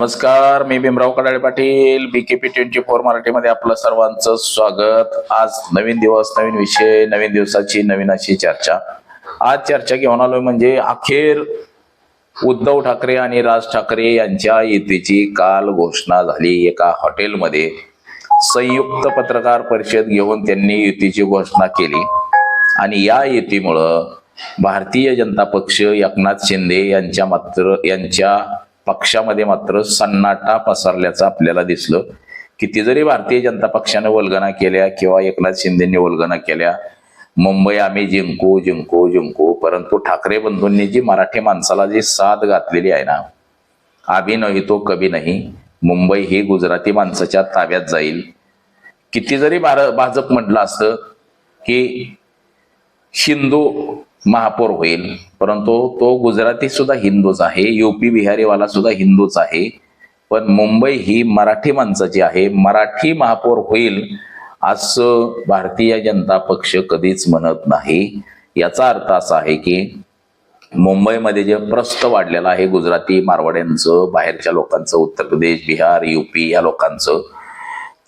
नमस्कार, मी भीमराव कडाळे पाटील, BKP24 मराठीमध्ये आपलं सर्वांचं स्वागत. आज नवीन दिवस, नवीन विषय, नवीन दिवसाची नवीन अशी चर्चा. आज चर्चा घेऊन आलोय म्हणजे अखेर उद्धव ठाकरे आणि राज ठाकरे यांच्या युतीची काल घोषणा झाली. एका हॉटेलमध्ये संयुक्त पत्रकार परिषद घेऊन त्यांनी युतीची घोषणा केली आणि या युतीमुळं भारतीय जनता पक्ष एकनाथ शिंदे यांच्या पक्षामध्ये मात्र सन्नाटा पसरल्याचं आपल्याला दिसलं. किती जरी भारतीय जनता पक्षाने वल्गना केल्या किंवा एकनाथ शिंदेनी वल्गना केल्या, मुंबई आम्ही जिंकू जिंकू जिंकू, परंतु ठाकरे बंधूंनी जी मराठी माणसाला जी साथ घातलेली आहे ना, अभी नाही तो कभी नाही, मुंबई ही गुजराती माणसाच्या ताब्यात जाईल. किती जरी भाजप म्हटलं असतं की हिंदू महापौर होईल, परंतु तो गुजराती सुद्धा हिंदूच आहे, UP बिहारीवाला सुद्धा हिंदूच आहे. पण मुंबई ही मराठी माणसाची आहे, मराठी महापौर होईल असं भारतीय जनता पक्ष कधीच म्हणत नाही. याचा अर्थ असा आहे की मुंबईमध्ये जे प्रस्थ वाढलेलं आहे गुजराती मारवाड्यांचं, बाहेरच्या लोकांचं, उत्तर प्रदेश, बिहार, UP या लोकांचं,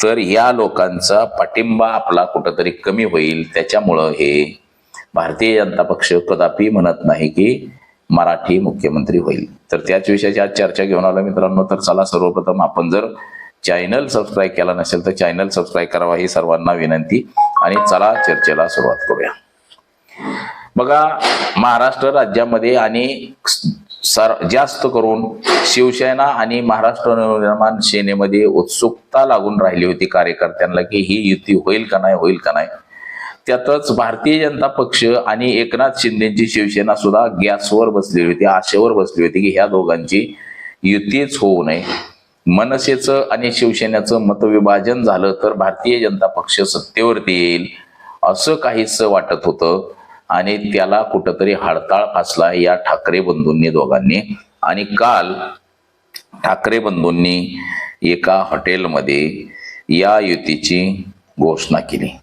तर या लोकांचा पाठिंबा आपला कुठंतरी कमी होईल. त्याच्यामुळं हे भारतीय जनता पक्ष कदापि म्हणत नाही की मराठी मुख्यमंत्री होईल. तर त्याच विषयाची आज चर्चा घेऊन आलो मित्रांनो. तर चला, सर्वप्रथम आपण जर चॅनल सबस्क्राईब केला नसेल तर चॅनल सबस्क्राईब करावा ही सर्वांना विनंती. आणि चला चर्चेला सुरुवात करूया. बघा, महाराष्ट्र राज्यामध्ये आणि जास्त करून शिवसेना आणि महाराष्ट्र नवनिर्माण सेनेमध्ये उत्सुकता लागून राहिली होती कार्यकर्त्यांना की ही युती होईल का नाही, होईल का नाही. त्यातच भारतीय जनता पक्ष आणि एकनाथ शिंदेची शिवसेना सुद्धा गॅसवर बसली होती, आशेवर बसली होती की ह्या दोघांची युतीच होऊ नये. मनसेचं आणि शिवसेनेचं मतविभाजन झालं तर भारतीय जनता पक्ष सत्तेवरती येईल असं काहीच वाटत होतं आणि त्याला कुठंतरी हडताळ फासला या ठाकरे बंधूंनी दोघांनी. आणि काल ठाकरे बंधूंनी एका हॉटेलमध्ये या युतीची घोषणा केली.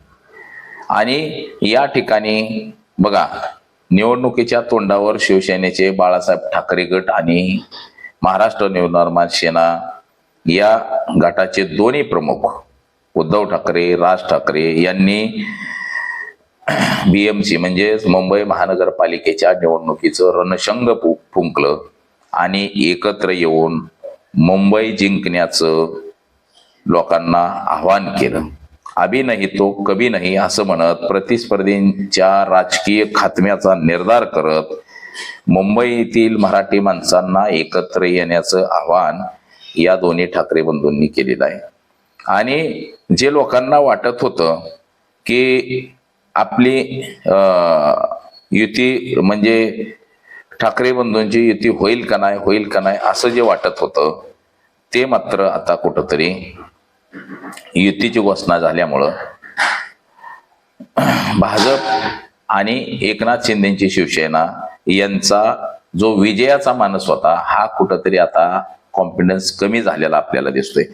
आणि या ठिकाणी बघा, निवडणुकीच्या तोंडावर शिवसेनेचे बाळासाहेब ठाकरे गट आणि महाराष्ट्र नवनिर्माण सेना या गटाचे दोन्ही प्रमुख उद्धव ठाकरे, राज ठाकरे यांनी BMC म्हणजेच मुंबई महानगरपालिकेच्या निवडणुकीचं रणशंग फुंकलं आणि एकत्र येऊन मुंबई जिंकण्याचं लोकांना आवाहन केलं. अभी नाही तो कभी नाही असं म्हणत प्रतिस्पर्धींच्या राजकीय खात्म्याचा निर्धार करत मुंबईतील मराठी माणसांना एकत्र येण्याचं आवाहन या दोन्ही ठाकरे बंधूंनी केलेलं आहे. आणि जे लोकांना वाटत होतं की आपली युती म्हणजे ठाकरे बंधूंची युती होईल का नाही, होईल का नाही असं जे वाटत होतं, ते मात्र आता कुठंतरी युतीची घोषणा झाल्यामुळं भाजप आणि एकनाथ शिंदेची शिवसेना यांचा जो विजयाचा मानस होता हा कुठंतरी आता कॉन्फिडन्स कमी झालेला आपल्याला दिसतोय.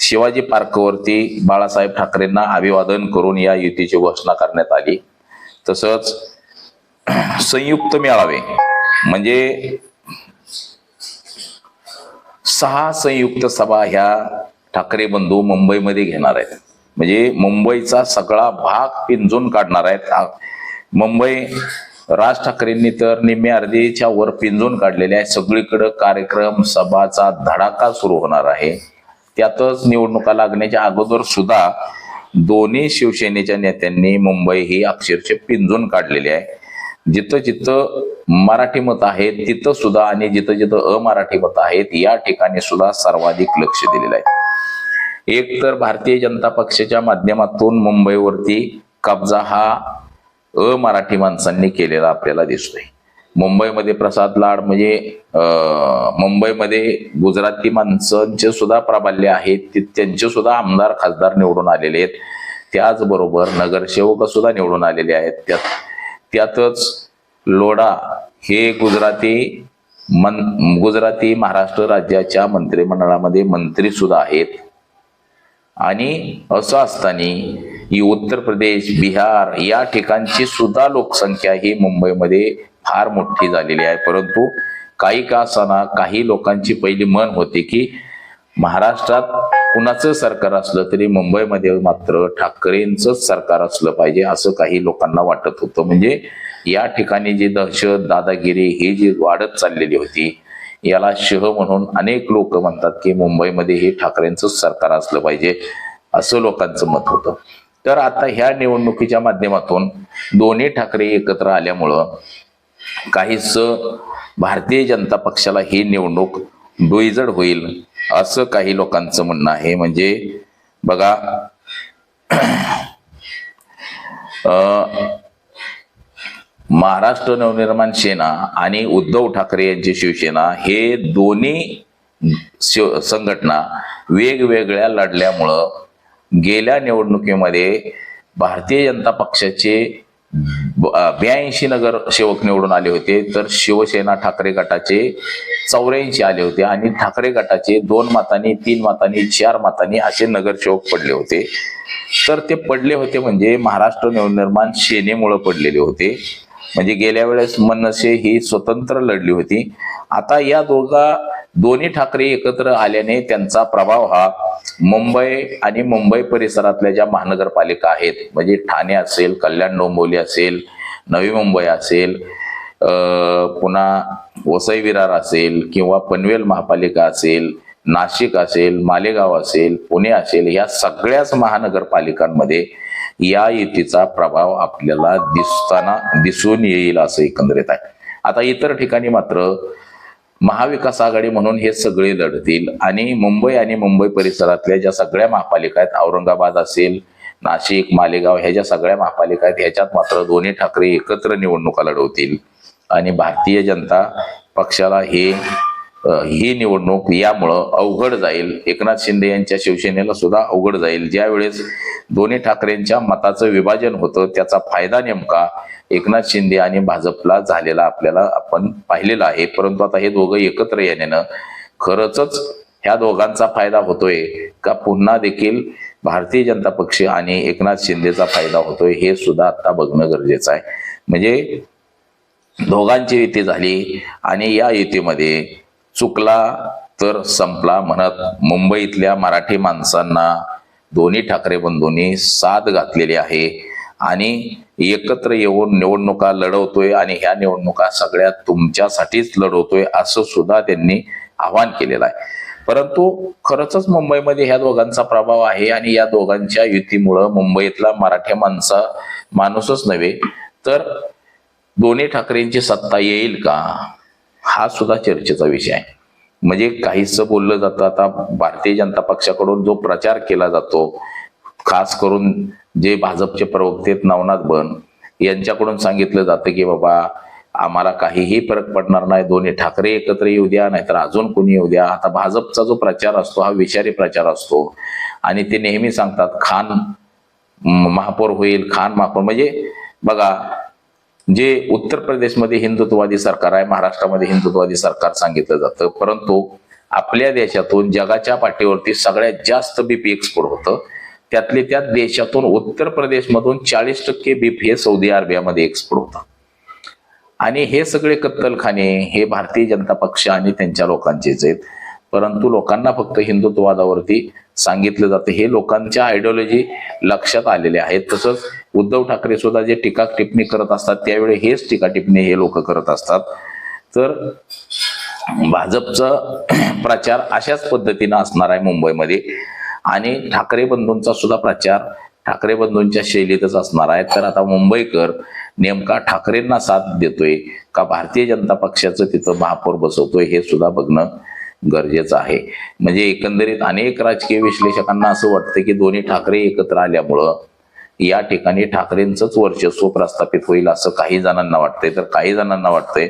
शिवाजी पार्कवरती बाळासाहेब ठाकरेंना अभिवादन करून या युतीची घोषणा करण्यात आली. तसंच संयुक्त मेळावे म्हणजे 6 संयुक्त सभा ह्या ठाकरे बंधू मुंबईमध्ये घेणार आहेत. म्हणजे मुंबईचा सगळा भाग पिंजून काढणार आहेत. मुंबई राज ठाकरेंनी तर निम्मे अर्धीच्या वर पिंजून काढलेले आहे. सगळीकडे कार्यक्रम सभाचा धडाका सुरू होणार आहे. त्यातच निवडणुका लागण्याच्या अगोदर सुद्धा दोन्ही शिवसेनेच्या नेत्यांनी मुंबई ही अक्षरशः पिंजून काढलेली आहे. जिथं जिथं मराठी मत आहेत तिथं सुद्धा आणि जिथं जिथं अमराठी मत आहेत या ठिकाणी सुद्धा सर्वाधिक लक्ष दिलेलं आहे. एक तर भारतीय जनता पक्षाच्या माध्यमातून मुंबईवरती कब्जा हा अमराठी माणसांनी केलेला आपल्याला दिसतोय. मुंबईमध्ये प्रसाद लाड म्हणजे मुंबईमध्ये गुजराती माणसांचे सुद्धा प्राबल्य आहेत, त्यांचे सुद्धा आमदार खासदार निवडून आलेले आहेत. त्याचबरोबर नगरसेवक सुद्धा निवडून आलेले आहेत. त्यातच लोढा हे गुजराती महाराष्ट्र राज्याच्या मंत्रिमंडळामध्ये मंत्री सुद्धा आहेत. आणि असं असताना ही उत्तर प्रदेश, बिहार या ठिकाणची सुद्धा लोकसंख्या ही मुंबईमध्ये फार मोठी झालेली आहे. परंतु काही का असताना काही लोकांची पहिली मन होती की महाराष्ट्रात कुणाचं सरकार असलं तरी मुंबईमध्ये मात्र ठाकरेंचंच सरकार असलं पाहिजे असं काही लोकांना वाटत होतं. म्हणजे या ठिकाणी जी दहशत दादागिरी ही जी वाढत चाललेली होती याला शह म्हणून अनेक लोक म्हणतात की मुंबईमध्ये हे ठाकरेंचंच सरकार असलं पाहिजे असं लोकांचं मत होतं. तर आता ह्या निवडणुकीच्या माध्यमातून दोन्ही ठाकरे एकत्र आल्यामुळं काहीच भारतीय जनता पक्षाला ही निवडणूक डोईजड होईल असं काही लोकांचं म्हणणं आहे. म्हणजे बघा महाराष्ट्र नवनिर्माण सेना आणि उद्धव ठाकरे यांची शिवसेना हे दोन्ही संघटना वेगवेगळ्या लढल्यामुळं गेल्या निवडणुकीमध्ये भारतीय जनता पक्षाचे 82 नगरसेवक निवडून आले होते, तर शिवसेना ठाकरे गटाचे 84 आले होते आणि ठाकरे गटाचे 2 मतांनी 3 मतांनी 4 मतांनी असे नगरसेवक पडले होते. तर ते पडले होते म्हणजे महाराष्ट्र नवनिर्माण सेनेमुळे पडलेले होते. म्हणजे गेल्या वेळेस मनसे ही स्वतंत्र लढली होती. आता या दोन्ही ठाकरे एकत्र आल्याने त्यांचा प्रभाव हा मुंबई आणि मुंबई परिसरातल्या ज्या महानगरपालिका आहेत म्हणजे ठाणे असेल, कल्याण डोंबिवली असेल, नवी मुंबई असेल, पुन्हा वसई विरार असेल किंवा पनवेल महापालिका असेल, नाशिक असेल, मालेगाव असेल, पुणे असेल, या सगळ्याच महानगरपालिकांमध्ये या युतीचा प्रभाव आपल्याला दिसून येईल असं एकंदरीत आहे. आता इतर ठिकाणी मात्र महाविकास आघाडी म्हणून हे सगळे लढतील आणि मुंबई परिसरातल्या ज्या सगळ्या महापालिका आहेत, औरंगाबाद असेल, नाशिक, मालेगाव, ह्या ज्या सगळ्या महापालिका आहेत ह्याच्यात मात्र दोन्ही ठाकरे एकत्र निवडणुका लढवतील आणि भारतीय जनता पक्षाला ही निवडणूक यामुळं अवघड जाईल. एकनाथ शिंदे यांच्या शिवसेनेला सुद्धा अवघड जाईल. ज्या वेळेस दोन्ही ठाकरेंच्या मताचं विभाजन होतं त्याचा फायदा नेमका एकनाथ शिंदे आणि भाजपला झालेला आपण पाहिलेला आहे. परंतु आता हे दोघं एकत्र येण्यानं खरंच ह्या दोघांचा फायदा होतोय का पुन्हा देखील भारतीय जनता पक्ष आणि एकनाथ शिंदेचा फायदा होतोय हे सुद्धा आता बघणं गरजेचं आहे. म्हणजे दोघांची युती झाली आणि या युतीमध्ये चुकला तर संपला म्हणत मुंबईतल्या मराठी माणसांना दोन्ही ठाकरे बंधूंनी साथ घातलेली आहे आणि एकत्र येऊन निवडणुका लढवतोय आणि ह्या निवडणुका सगळ्या तुमच्यासाठीच लढवतोय असं सुद्धा त्यांनी आवाहन केलेलं आहे. परंतु खरंच मुंबईमध्ये ह्या दोघांचा प्रभाव आहे आणि या दोघांच्या युतीमुळं मुंबईतला मराठी माणूसच नव्हे तर दोन्ही ठाकरेंची सत्ता येईल का हा सुद्धा चर्चेचा विषय आहे. म्हणजे काहीच बोललं जातं आता भारतीय जनता पक्षाकडून जो प्रचार केला जातो, खास करून जे भाजपचे प्रवक्ते नवनाथ बन यांच्याकडून सांगितलं जातं की बाबा आम्हाला काहीही फरक पडणार नाही, दोन्ही ठाकरे एकत्र येऊ द्या नाहीतर अजून कोणी येऊ द्या. आता भाजपचा जो प्रचार असतो हा विषारी प्रचार असतो आणि ते नेहमी सांगतात खान महापौर होईल, खान महापौर. म्हणजे बघा जे उत्तर प्रदेशमध्ये हिंदुत्ववादी सरकार आहे, महाराष्ट्रामध्ये हिंदुत्ववादी सरकार सांगितलं जातं, परंतु आपल्या देशातून जगाच्या पाठीवरती सगळ्यात जास्त बीप एक्सपोर्ट होतं. त्यातले त्या देशातून उत्तर प्रदेशमधून 40% बीप हे सौदी अरेबियामध्ये एक्सपोर्ट होतं. आणि हे सगळे कत्तलखाने हे भारतीय जनता पक्ष आणि त्यांच्या लोकांचेच आहेत. परंतु लोकांना फक्त हिंदुत्ववादावरती सांगितलं जातं. हे लोकांच्या आयडिओलॉजी लक्षात आलेले आहेत. तसंच उद्धव ठाकरे सुद्धा जे टीका टिप्पणी करत असतात त्यावेळी हेच टीका टिप्पणी हे लोक करत असतात. तर भाजपचा प्रचार अशाच पद्धतीनं असणार आहे मुंबईमध्ये आणि ठाकरे बंधूंचा सुद्धा प्रचार ठाकरे बंधूंच्या शैलीतच असणार आहे. तर आता मुंबईकर नेमका ठाकरेंना साथ देतोय का भारतीय जनता पक्षाचं तिथं महापौर बसवतोय हे सुद्धा बघणं गरजेचं आहे. म्हणजे एकंदरीत अनेक राजकीय विश्लेषकांना असं वाटतं की दोन्ही ठाकरे एकत्र आल्यामुळं या ठिकाणी ठाकरेंचंच वर्चस्व प्रस्थापित होईल असं काही जणांना वाटतंय. तर काही जणांना वाटतंय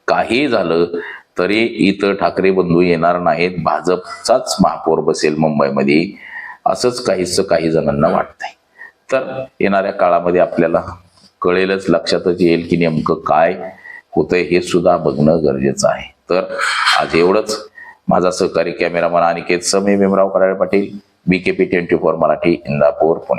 काही झालं तरी इथं ठाकरे बंधू येणार नाहीत, भाजपचाच महापौर बसेल मुंबईमध्ये असंच काही जणांना वाटतंय. तर येणाऱ्या काळामध्ये आपल्याला कळेलच, लक्षातच येईल की नेमकं काय होतंय हे सुद्धा बघणं गरजेचं आहे. तर आज एवढंच. माझा सहकारी कॅमेरामन अनिकेत समे, भीमराव कराळे पाटील, BKP 24 मराठी, इंदापूर, पुणे.